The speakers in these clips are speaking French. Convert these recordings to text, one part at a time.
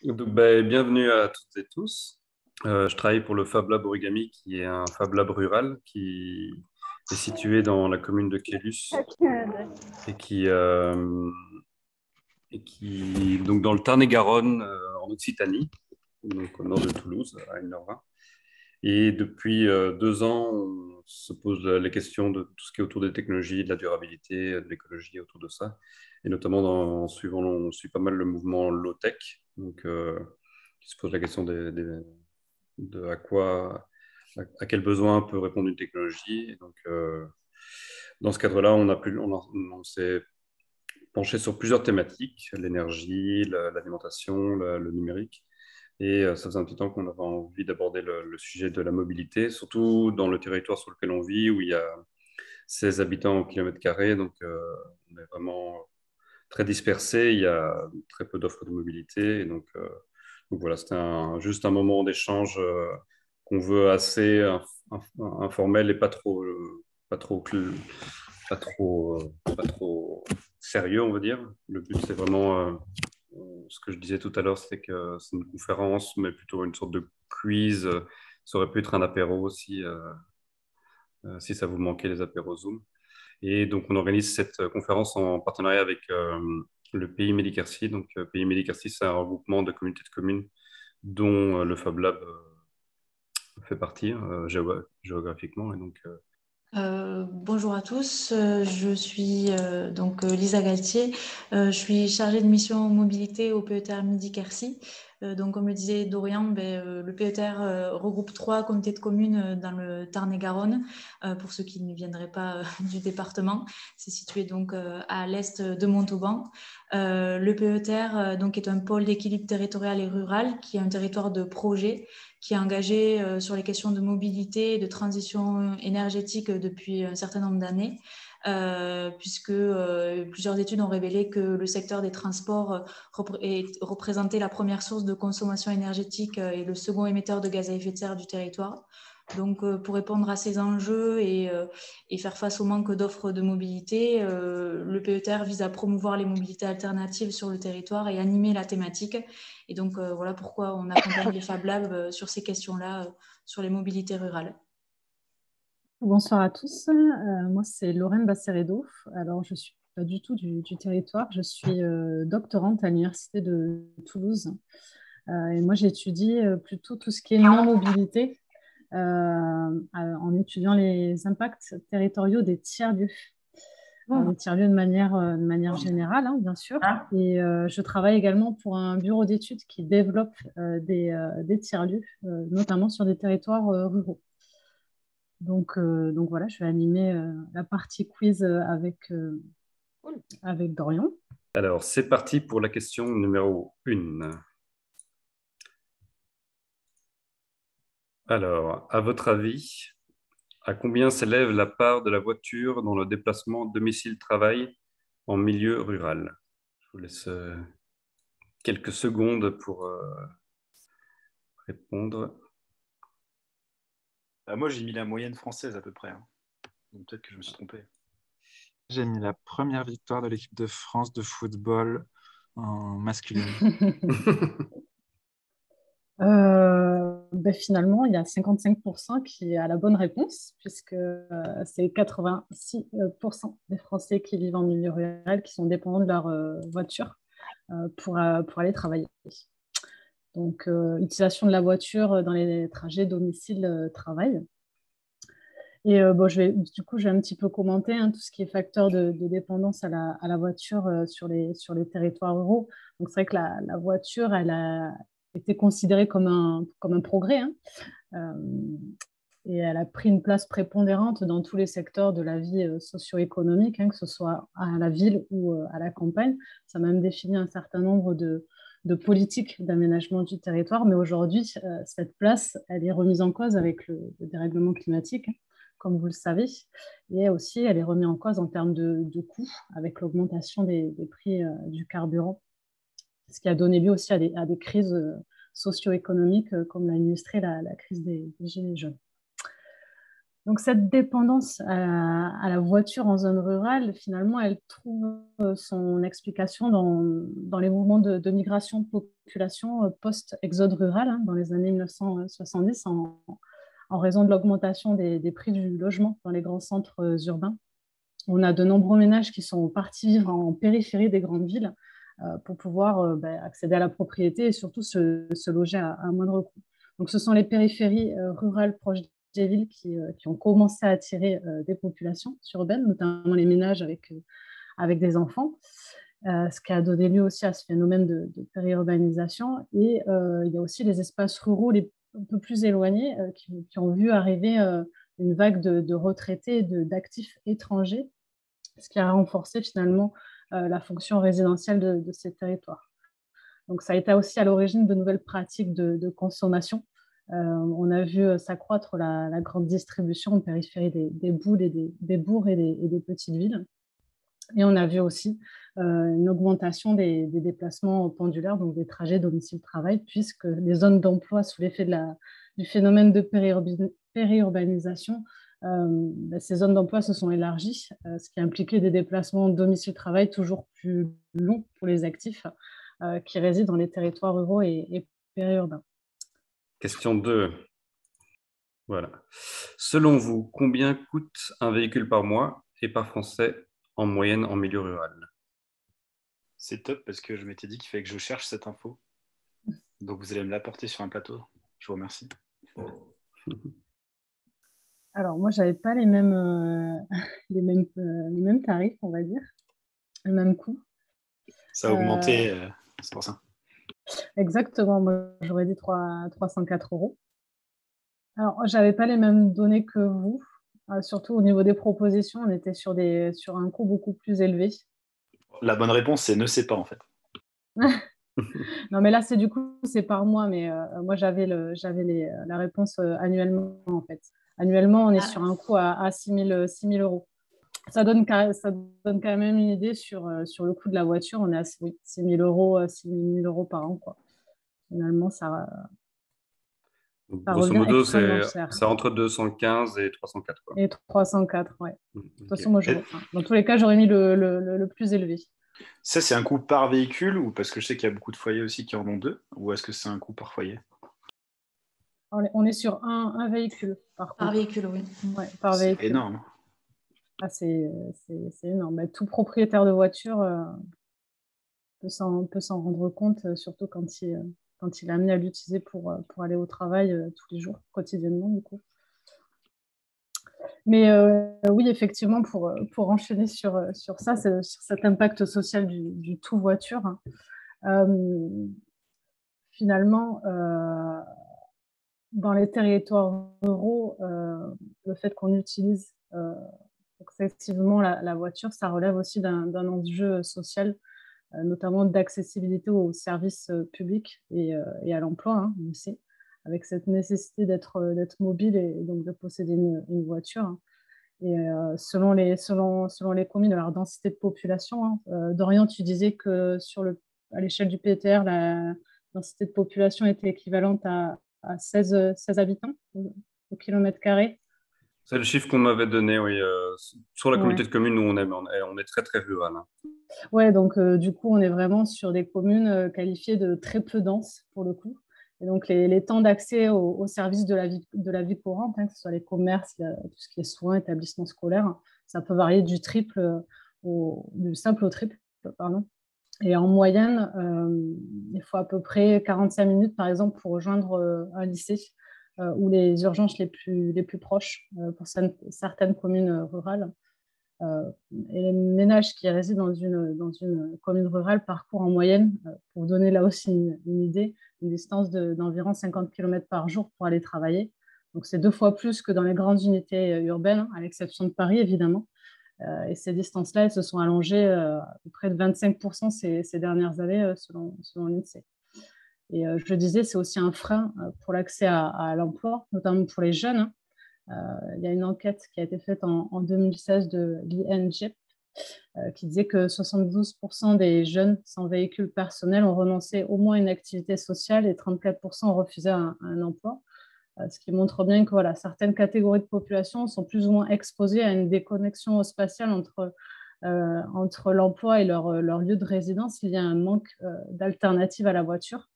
Bienvenue à toutes et tous. Je travaille pour le Fab Lab Origami, qui est un Fab Lab rural qui est situé dans la commune de Quélus et donc dans le Tarn-et-Garonne, en Occitanie, donc au nord de Toulouse, à 1h20. Et depuis 2 ans, on se pose les questions de tout ce qui est autour des technologies, de la durabilité, de l'écologie autour de ça. Et notamment, on suit pas mal le mouvement low-tech, donc qui se pose la question de à quel besoin peut répondre une technologie. Et donc, dans ce cadre-là, on s'est penché sur plusieurs thématiques, l'énergie, l'alimentation, le numérique. Et ça faisait un petit temps qu'on avait envie d'aborder le sujet de la mobilité, surtout dans le territoire sur lequel on vit, où il y a 16 habitants au kilomètre carré. Donc, on est vraiment très dispersé. Il y a très peu d'offres de mobilité. Et donc voilà, c'était juste un moment d'échange qu'on veut assez informel et pas trop, cl- pas trop sérieux, on va dire. Le but, c'est vraiment ce que je disais tout à l'heure, c'est que c'est une conférence, mais plutôt une sorte de quiz. Ça aurait pu être un apéro aussi, si ça vous manquait les apéros Zoom. Et donc, on organise cette conférence en partenariat avec le Pays Médicercy. Donc, Pays Médicercy, c'est un regroupement de communautés de communes dont le Fab Lab fait partie géographiquement. Et donc, Bonjour à tous, je suis Lisa Galtier, je suis chargée de mission mobilité au PETR Midi-Quercy. Donc comme le disait Dorian, le PETR regroupe 3 comités de communes dans le Tarn-et-Garonne. Pour ceux qui ne viendraient pas du département, c'est situé donc à l'est de Montauban. Le PETR donc est un pôle d'équilibre territorial et rural qui est un territoire de projet qui est engagé sur les questions de mobilité et de transition énergétique depuis un certain nombre d'années, puisque plusieurs études ont révélé que le secteur des transports représentait la première source de consommation énergétique et le second émetteur de gaz à effet de serre du territoire. Donc, pour répondre à ces enjeux et faire face au manque d'offres de mobilité, le PETR vise à promouvoir les mobilités alternatives sur le territoire et animer la thématique. Et donc, voilà pourquoi on accompagne les Fab Labs sur ces questions-là, sur les mobilités rurales. Bonsoir à tous. Moi, c'est Lorraine Basseredo. Alors, je ne suis pas du tout du territoire. Je suis doctorante à l'Université de Toulouse. Et moi, j'étudie plutôt tout ce qui est non-mobilité en étudiant les impacts territoriaux des tiers-lieux. Les tiers-lieux de manière générale, hein, bien sûr. Et je travaille également pour un bureau d'études qui développe des tiers-lieux, notamment sur des territoires ruraux. Donc voilà, je vais animer la partie quiz avec Dorian. alors, c'est parti pour la question numéro 1. Alors, à votre avis, à combien s'élève la part de la voiture dans le déplacement domicile-travail en milieu rural? Je vous laisse quelques secondes pour répondre. Moi, j'ai mis la moyenne française à peu près, hein. Donc peut-être que je me suis trompé. J'ai mis la première victoire de l'équipe de France de football en masculine. Finalement, il y a 55% qui a la bonne réponse, puisque c'est 86% des Français qui vivent en milieu rural qui sont dépendants de leur voiture pour aller travailler. Donc, utilisation de la voiture dans les trajets domicile-travail. Et du coup, je vais un petit peu commenter tout ce qui est facteur de dépendance à la voiture sur les territoires ruraux. Donc, c'est vrai que la voiture, elle a été considérée comme un progrès, hein. Et elle a pris une place prépondérante dans tous les secteurs de la vie socio-économique, hein, que ce soit à la ville ou à la campagne. Ça a même défini un certain nombre de politiques d'aménagement du territoire. Mais aujourd'hui, cette place, elle est remise en cause avec le dérèglement climatique, hein, comme vous le savez. Et aussi, elle est remise en cause en termes de coûts, avec l'augmentation des prix du carburant, ce qui a donné lieu aussi à des crises socio-économiques, comme l'a illustré la crise des Gilets jaunes. Donc, cette dépendance à la voiture en zone rurale, finalement, elle trouve son explication dans les mouvements de migration de population post-exode rural hein, dans les années 1970 en raison de l'augmentation des prix du logement dans les grands centres urbains. On a de nombreux ménages qui sont partis vivre en périphérie des grandes villes pour pouvoir accéder à la propriété et surtout se loger à moindre coût. Donc, ce sont les périphéries rurales proches des villes qui ont commencé à attirer des populations urbaines, notamment les ménages avec des enfants, ce qui a donné lieu aussi à ce phénomène de périurbanisation. Et il y a aussi les espaces ruraux un peu plus éloignés qui ont vu arriver une vague de retraités et d'actifs étrangers, ce qui a renforcé finalement la fonction résidentielle de ces territoires. Donc, ça a été aussi à l'origine de nouvelles pratiques de consommation. On a vu s'accroître la grande distribution en périphérie des boules et des bourgs et des petites villes. Et on a vu aussi une augmentation des déplacements pendulaires, donc des trajets domicile-travail, puisque les zones d'emploi sous l'effet du phénomène de périurbanisation, ces zones d'emploi se sont élargies, ce qui a impliqué des déplacements domicile-travail toujours plus longs pour les actifs qui résident dans les territoires ruraux et périurbains. Question 2. Voilà. Selon vous, combien coûte un véhicule par mois et par Français en moyenne en milieu rural? C'est top parce que je m'étais dit qu'il fallait que je cherche cette info. Donc vous allez me l'apporter sur un plateau. Je vous remercie. Alors moi, j'avais pas les mêmes tarifs, on va dire, le même coût. Ça a augmenté, c'est pour ça. Exactement, moi j'aurais dit 304 €. Alors, j'avais pas les mêmes données que vous. Surtout au niveau des propositions, on était sur un coût beaucoup plus élevé. La bonne réponse, c'est ne sais pas en fait. Non, mais là, c'est par mois. Mais moi, j'avais la réponse annuellement en fait. Annuellement, on est sur un coût à 6 000 €. Ça donne quand même une idée sur le coût de la voiture. On est à 6 000 € par an, quoi. Finalement, ça Grosso revient modo, extrêmement cher. c'est entre 215 et 304. Quoi. Et 304, ouais. De toute façon, moi, Et dans tous les cas, j'aurais mis le plus élevé. ça, c'est un coût par véhicule ou parce que je sais qu'il y a beaucoup de foyers aussi qui en ont deux, ou est-ce que c'est un coût par foyer? On est sur un véhicule, par contre. Par véhicule, oui. Ouais, par C'est véhicule. énorme. Ah, c'est énorme. Mais tout propriétaire de voiture peut s'en rendre compte, surtout quand il est amené à l'utiliser pour aller au travail tous les jours, quotidiennement, du coup. Mais oui, effectivement, pour enchaîner sur ça, sur cet impact social du tout voiture, finalement, dans les territoires ruraux, le fait qu'on utilise excessivement la voiture, ça relève aussi d'un enjeu social, notamment d'accessibilité aux services publics et à l'emploi, hein, on le sait, avec cette nécessité d'être mobile et donc de posséder une voiture. Hein. Et selon les communes, leur densité de population, hein, Dorian, tu disais que à l'échelle du PTR, la densité de population était équivalente à 16 habitants au kilomètre carré. C'est le chiffre qu'on m'avait donné, oui. Sur la communauté Ouais. de communes où on est très, très rural. Hein. Ouais, donc du coup, on est vraiment sur des communes qualifiées de très peu denses pour le coup. Et donc, les temps d'accès aux services de la vie courante, hein, que ce soit les commerces, tout ce qui est soins, établissements scolaires, ça peut varier du simple au triple, pardon. Et en moyenne, il faut à peu près 45 minutes, par exemple, pour rejoindre un lycée ou les urgences les plus proches pour certaines communes rurales. Et les ménages qui résident dans une commune rurale parcourent en moyenne, pour vous donner là aussi une idée, une distance d'environ 50 km par jour pour aller travailler. Donc, c'est 2 fois plus que dans les grandes unités urbaines, hein, à l'exception de Paris, évidemment. Et ces distances-là, elles se sont allongées à peu près de 25% ces dernières années, selon l'INSEE. Et je le disais, c'est aussi un frein pour l'accès à l'emploi, notamment pour les jeunes. Hein. Il y a une enquête qui a été faite en 2016 de l'INGEP qui disait que 72% des jeunes sans véhicule personnel ont renoncé au moins à une activité sociale et 34% ont refusé un emploi. ce qui montre bien que voilà, certaines catégories de population sont plus ou moins exposées à une déconnexion spatiale entre l'emploi et leur lieu de résidence. Il y a un manque d'alternatives à la voiture,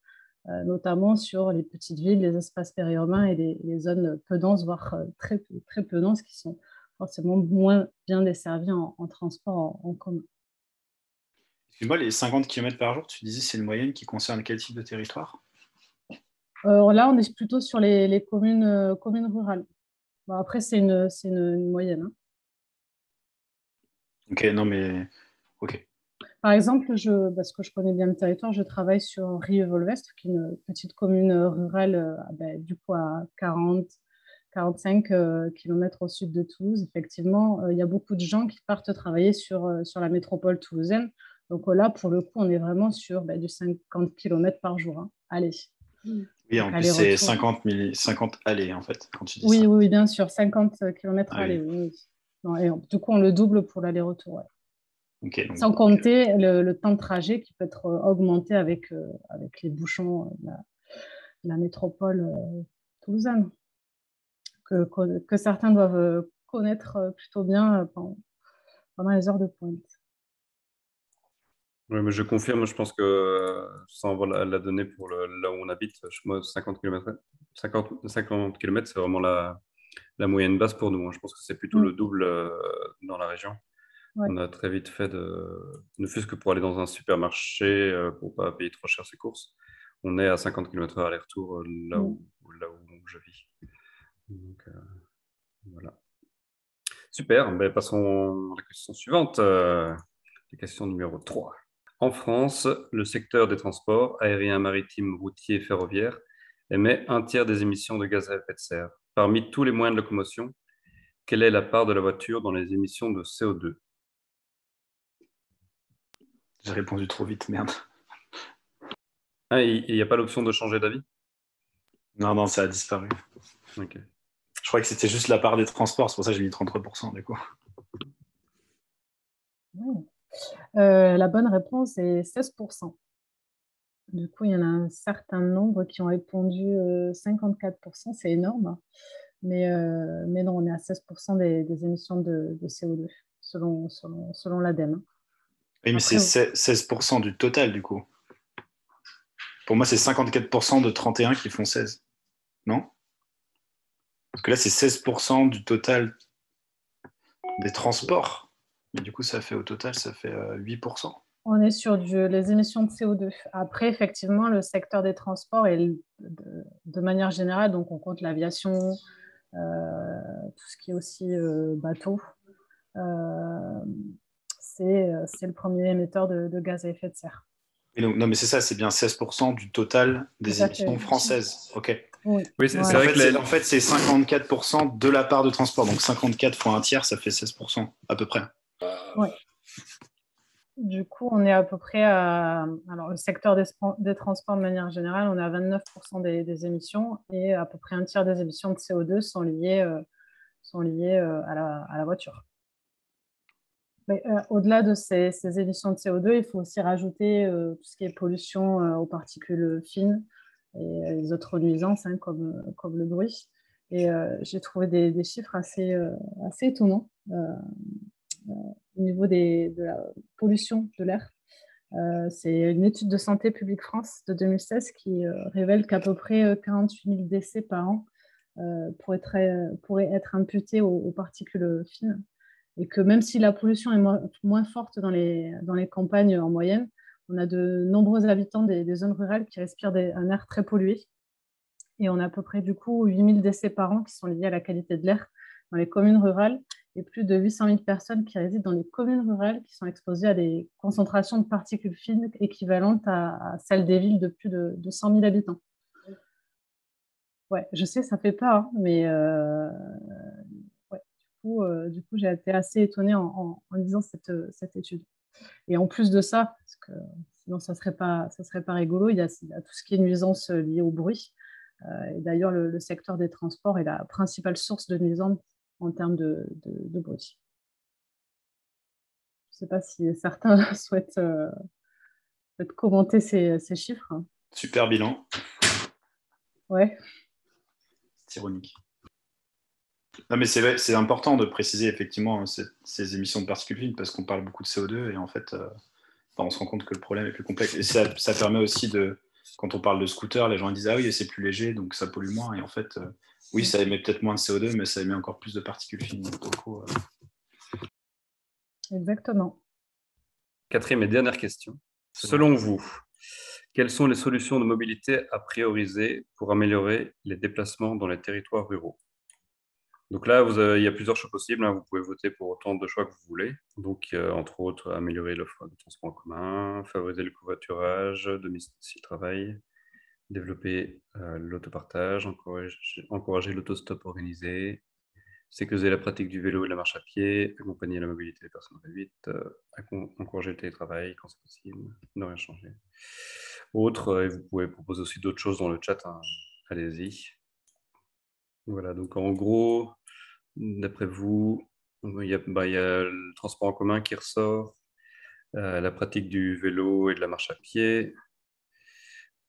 notamment sur les petites villes, les espaces périurbains et les zones peu denses, voire très, très peu denses, qui sont forcément moins bien desservies en transport en commun. Excuse-moi, les 50 km par jour, tu disais c'est une moyenne qui concerne quel type de territoire? Là, on est plutôt sur les communes rurales. Bon, après, c'est une moyenne. Hein. Ok, non mais... Ok. Par exemple, parce que je connais bien le territoire, je travaille sur Rieux-Volvestre, qui est une petite commune rurale, du coup à 45 km au sud de Toulouse. Effectivement, il y a beaucoup de gens qui partent travailler sur la métropole toulousaine. Donc là, pour le coup, on est vraiment sur du 50 km par jour. Hein. Allez. Oui, en Donc, plus, c'est aller-retour. 50 allées, en fait, quand tu dis Oui, ça. oui, bien sûr, 50 km Ah aller. oui. Oui. Non, et du coup, on le double pour l'aller-retour. Ouais. Ok, donc, Sans compter le temps de trajet qui peut être augmenté avec les bouchons de la métropole toulousaine, que certains doivent connaître plutôt bien pendant les heures de pointe. Oui, mais je confirme, je pense que sans avoir la donnée pour là où on habite, moi, 50 km, 50 km, c'est vraiment la moyenne basse pour nous. Hein. Je pense que c'est plutôt le double dans la région. Ouais. On a très vite fait ne fût-ce que pour aller dans un supermarché, pour ne pas payer trop cher ses courses. On est à 50 km/h aller-retour là où je vis. Donc, voilà. Super, ben, passons à la question suivante. La question numéro 3. En France, le secteur des transports aérien, maritime, routier et ferroviaire émet un tiers des émissions de gaz à effet de serre. Parmi tous les moyens de locomotion, quelle est la part de la voiture dans les émissions de CO2? j'ai répondu trop vite, merde. Ah, il n'y a pas l'option de changer d'avis? Non, ça a disparu. Ok. Je crois que c'était juste la part des transports, c'est pour ça que j'ai mis 33% du coup. La bonne réponse est 16%. Du coup, il y en a un certain nombre qui ont répondu 54%, c'est énorme. Mais non, on est à 16% des émissions de CO2, selon l'ADEME. Oui, mais Après, c'est 16% du total du coup. Pour moi, c'est 54% de 31 qui font 16. Non? Parce que là, c'est 16% du total des transports. Mais du coup, au total, ça fait 8%. on est sur les émissions de CO2. Après, effectivement, le secteur des transports est de manière générale, donc on compte l'aviation, tout ce qui est aussi bateau. C'est le premier émetteur de gaz à effet de serre. Et donc, non, mais c'est ça, c'est bien 16% du total des Tout à émissions fait. françaises. Ok. Oui, c'est voilà. vrai que En fait, c'est 54% de la part de transport. Donc 54 fois un tiers, ça fait 16% à peu près. Ouais. Du coup, on est à peu près alors, le secteur des transports de manière générale, on est à 29% des émissions et à peu près un tiers des émissions de CO2 sont liées à la voiture. Mais, au-delà de ces émissions de CO2, il faut aussi rajouter tout ce qui est pollution aux particules fines et les autres nuisances comme le bruit. Et j'ai trouvé des chiffres assez étonnants au niveau de la pollution de l'air. C'est une étude de Santé publique France de 2016 qui révèle qu'à peu près 48 000 décès par an pourraient être imputés aux particules fines. Et que même si la pollution est moins forte dans les campagnes en moyenne, on a de nombreux habitants des zones rurales qui respirent un air très pollué. Et on a à peu près du coup 8 000 décès par an qui sont liés à la qualité de l'air dans les communes rurales et plus de 800 000 personnes qui résident dans les communes rurales qui sont exposées à des concentrations de particules fines équivalentes à celles des villes de plus de 100 000 habitants. Ouais, je sais, ça fait peur, hein, mais ouais, du coup, j'ai été assez étonnée en lisant cette étude. Et en plus de ça, parce que sinon ça serait pas rigolo, il y a tout ce qui est nuisance liée au bruit. Et d'ailleurs, le secteur des transports est la principale source de nuisance en termes de bruit. Je ne sais pas si certains souhaitent commenter ces chiffres. Super bilan. Ouais. C'est ironique. Non, mais c'est important de préciser effectivement ces émissions de particules fines parce qu'on parle beaucoup de CO2 et en fait, on se rend compte que le problème est plus complexe. Et ça permet aussi quand on parle de scooter, les gens disent ah oui, c'est plus léger donc ça pollue moins. Et en fait, oui, ça émet peut-être moins de CO2, mais ça émet encore plus de particules fines. Donc, Exactement. Quatrième et dernière question. Selon vous, quelles sont les solutions de mobilité à prioriser pour améliorer les déplacements dans les territoires ruraux? Donc là, il y a plusieurs choix possibles, hein. Vous pouvez voter pour autant de choix que vous voulez. Donc, entre autres, améliorer l'offre de transport en commun, favoriser le covoiturage, domicile-travail, développer l'autopartage, encourager l'autostop organisé, sécuriser la pratique du vélo et de la marche à pied, accompagner la mobilité des personnes réduites, encourager le télétravail quand c'est possible, ne rien changer. Autre, et vous pouvez proposer aussi d'autres choses dans le chat, hein. Allez-y. Voilà, donc en gros, d'après vous, il y a le transport en commun qui ressort, la pratique du vélo et de la marche à pied.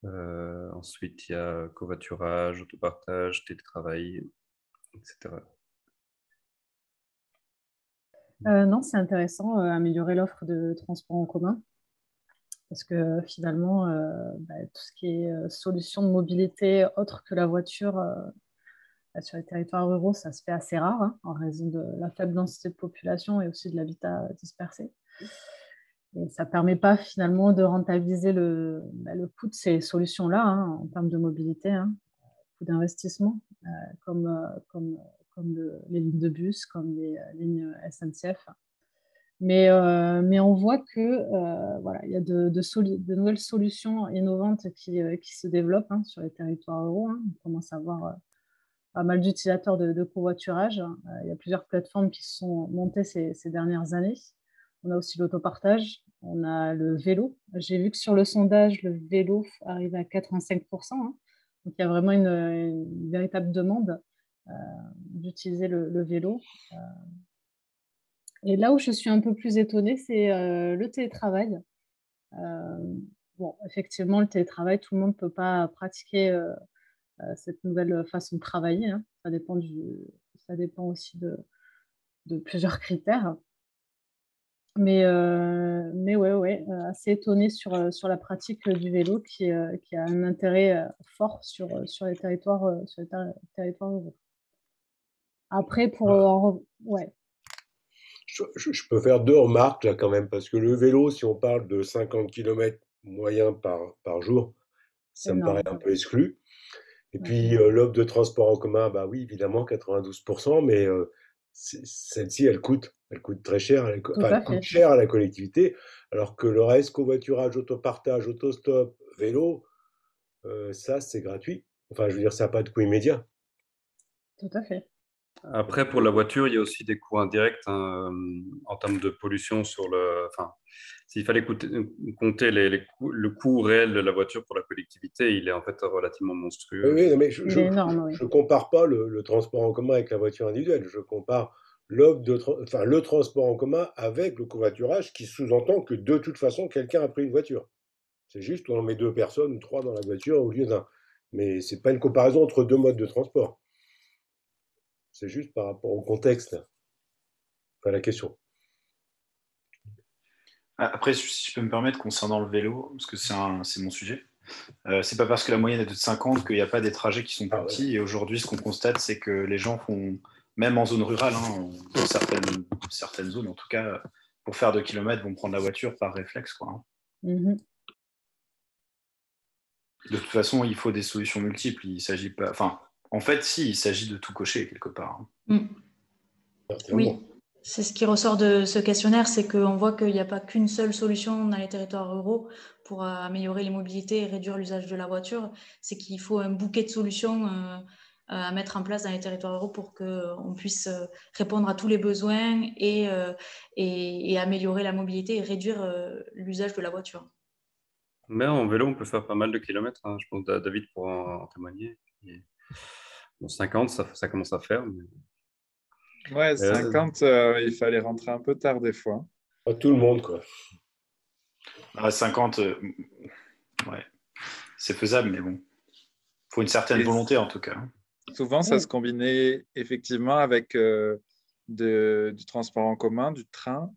Ensuite, il y a covoiturage, autopartage, télétravail, etc. Non, c'est intéressant, améliorer l'offre de transport en commun. Parce que finalement, tout ce qui est solution de mobilité autre que la voiture sur les territoires ruraux, ça se fait assez rare, hein, en raison de la faible densité de population et aussi de l'habitat dispersé. Et ça ne permet pas finalement de rentabiliser le coût de ces solutions-là, hein, en termes de mobilité, hein, coût d'investissement, comme les lignes de bus, comme les lignes SNCF. Mais on voit que voilà, il y a de nouvelles solutions innovantes qui se développent, hein, sur les territoires ruraux, hein. On commence à avoir pas mal d'utilisateurs de covoiturage. Il y a plusieurs plateformes qui se sont montées ces dernières années. On a aussi l'autopartage, on a le vélo. J'ai vu que sur le sondage, le vélo arrive à 85%, hein. Donc il y a vraiment une véritable demande d'utiliser le vélo. Et là où je suis un peu plus étonnée, c'est le télétravail. Bon, effectivement, le télétravail, tout le monde ne peut pas pratiquer cette nouvelle façon de travailler, hein. Ça dépend aussi de plusieurs critères. Mais ouais, assez étonnée sur la pratique du vélo qui a un intérêt fort sur les territoires ruraux. Après, ouais. Je peux faire deux remarques là quand même, parce que le vélo, si on parle de 50 km moyen par jour, ça me paraît un peu exclu. Et puis l'offre de transport en commun, bah oui, évidemment, 92%, mais celle-ci, elle coûte très cher, elle coûte cher à la collectivité, alors que le reste, covoiturage, autopartage, autostop, vélo, ça c'est gratuit. Enfin, je veux dire, ça n'a pas de coût immédiat. Tout à fait. Après, pour la voiture, il y a aussi des coûts indirects, hein, en termes de pollution s'il fallait compter le coût réel de la voiture pour la collectivité, il est en fait relativement monstrueux. Oui, mais il est énorme, oui. Je compare pas le transport en commun avec la voiture individuelle. Je compare le transport en commun avec le covoiturage, qui sous-entend que de toute façon, quelqu'un a pris une voiture. C'est juste qu'on met deux personnes ou trois dans la voiture au lieu d'un. Mais c'est pas une comparaison entre deux modes de transport. C'est juste par rapport au contexte, enfin, la question. Après, si je peux me permettre, concernant le vélo, parce que c'est mon sujet, c'est pas parce que la moyenne est de 50 qu'il n'y a pas des trajets qui sont plus petits. Ouais. Et aujourd'hui, ce qu'on constate, c'est que les gens font, même en zone rurale, hein, dans certaines zones en tout cas, pour faire 2 km, vont prendre la voiture par réflexe, quoi, hein. Mm-hmm. De toute façon, il faut des solutions multiples. Il s'agit pas. Enfin, en fait, si, il s'agit de tout cocher quelque part, hein. Oui, c'est ce qui ressort de ce questionnaire, c'est qu'on voit qu'il n'y a pas qu'une seule solution dans les territoires ruraux pour améliorer les mobilités et réduire l'usage de la voiture. C'est qu'il faut un bouquet de solutions à mettre en place dans les territoires ruraux pour qu'on puisse répondre à tous les besoins et améliorer la mobilité et réduire l'usage de la voiture. Mais en vélo, on peut faire pas mal de kilomètres, hein. Je pense que David pourra en témoigner. Bon, 50, ça commence à faire. Mais... Ouais, 50, il fallait rentrer un peu tard des fois. Pas tout le monde, quoi. 50, ouais, c'est faisable, mais bon. Il faut une certaine volonté, en tout cas. Souvent, ça Oui. se combinait effectivement avec du transport en commun, du train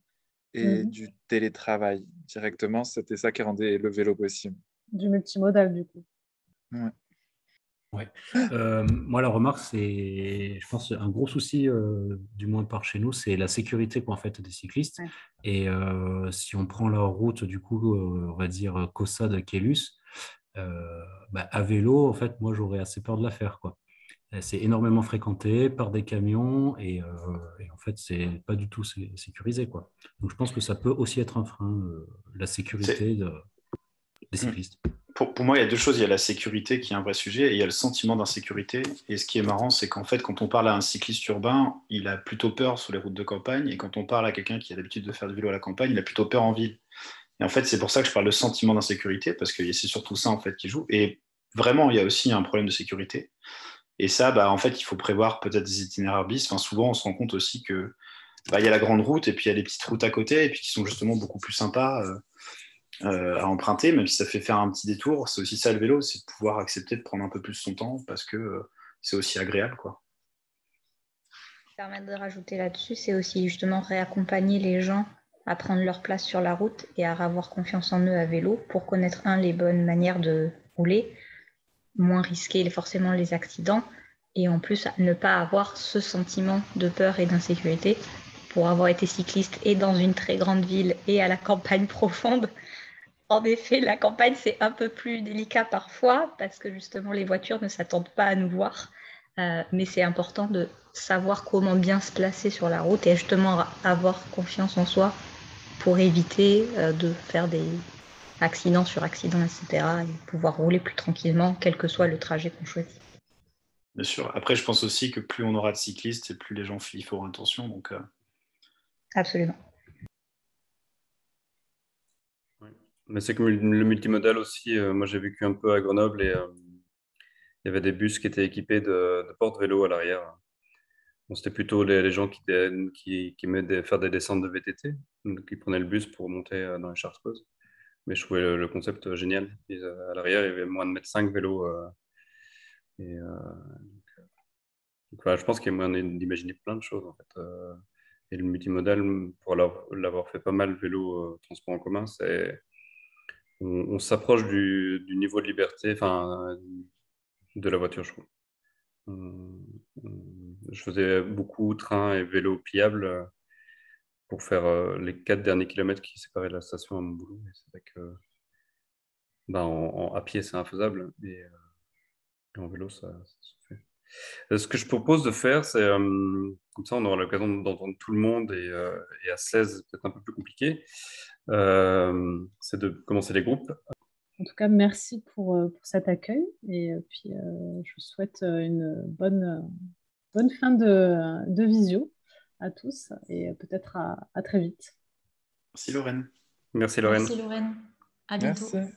et Mhm. du télétravail. Directement, c'était ça qui rendait le vélo possible. Du multimodal, du coup. Ouais. Ouais. Moi, la remarque, c'est, je pense, un gros souci, du moins par chez nous, c'est la sécurité quoi, en fait, des cyclistes. Ouais. Et si on prend leur route, du coup, on va dire Caussade, Kélus, à vélo, en fait, moi, j'aurais assez peur de la faire, quoi. C'est énormément fréquenté par des camions et en fait, c'est pas du tout sécurisé, quoi. Donc, je pense que ça peut aussi être un frein, la C'est- sécurité des Hmm. cyclistes. Pour moi, il y a deux choses. Il y a la sécurité qui est un vrai sujet et il y a le sentiment d'insécurité. Et ce qui est marrant, c'est qu'en fait, quand on parle à un cycliste urbain, il a plutôt peur sur les routes de campagne. Et quand on parle à quelqu'un qui a l'habitude de faire du vélo à la campagne, il a plutôt peur en ville. Et en fait, c'est pour ça que je parle de sentiment d'insécurité, parce que c'est surtout ça en fait qui joue. Et vraiment, il y a aussi un problème de sécurité. Et ça, en fait, il faut prévoir peut-être des itinéraires bis. Enfin, souvent, on se rend compte aussi que il y a la grande route et puis il y a les petites routes à côté, et puis qui sont justement beaucoup plus sympas à emprunter, même si ça fait faire un petit détour. C'est aussi ça le vélo, c'est de pouvoir accepter de prendre un peu plus son temps parce que c'est aussi agréable, quoi. Permettre de rajouter là-dessus, c'est aussi justement réaccompagner les gens à prendre leur place sur la route et à avoir confiance en eux à vélo pour connaître, les bonnes manières de rouler, moins risquer forcément les accidents et en plus ne pas avoir ce sentiment de peur et d'insécurité. Pour avoir été cycliste et dans une très grande ville et à la campagne profonde, en effet, la campagne, c'est un peu plus délicat parfois parce que justement, les voitures ne s'attendent pas à nous voir. Mais c'est important de savoir comment bien se placer sur la route et justement avoir confiance en soi pour éviter de faire des accidents sur accidents, etc. et pouvoir rouler plus tranquillement, quel que soit le trajet qu'on choisit. Bien sûr. Après, je pense aussi que plus on aura de cyclistes et plus les gens y feront attention. Donc, Absolument. Ouais. Mais c'est comme le multimodal aussi. Moi, j'ai vécu un peu à Grenoble et il y avait des bus qui étaient équipés de porte-vélo à l'arrière. Bon, c'était plutôt les gens qui aimaient faire des descentes de VTT, donc qui prenaient le bus pour monter dans les Chartreuses. Mais je trouvais le concept génial. Et, à l'arrière, il y avait moins de mettre 5 vélos. Et, donc, voilà, je pense qu'il y a moyen d'imaginer plein de choses, en fait. Et le multimodal, pour l'avoir fait pas mal vélo, transport en commun, on s'approche du niveau de liberté, enfin, de la voiture, je trouve. Je faisais beaucoup train et vélo pliable pour faire les 4 derniers kilomètres qui séparaient la station à mon boulot. Et c'est vrai que à pied, c'est infaisable. Et en vélo, ça se fait. Ce que je propose de faire, c'est, comme ça, on aura l'occasion d'entendre tout le monde et à 16, peut-être un peu plus compliqué, c'est de commencer les groupes. En tout cas, merci pour cet accueil. Et puis, je vous souhaite une bonne fin de visio à tous et peut-être à très vite. merci Lorraine. Merci Lorraine. Merci Lorraine. À bientôt. Merci.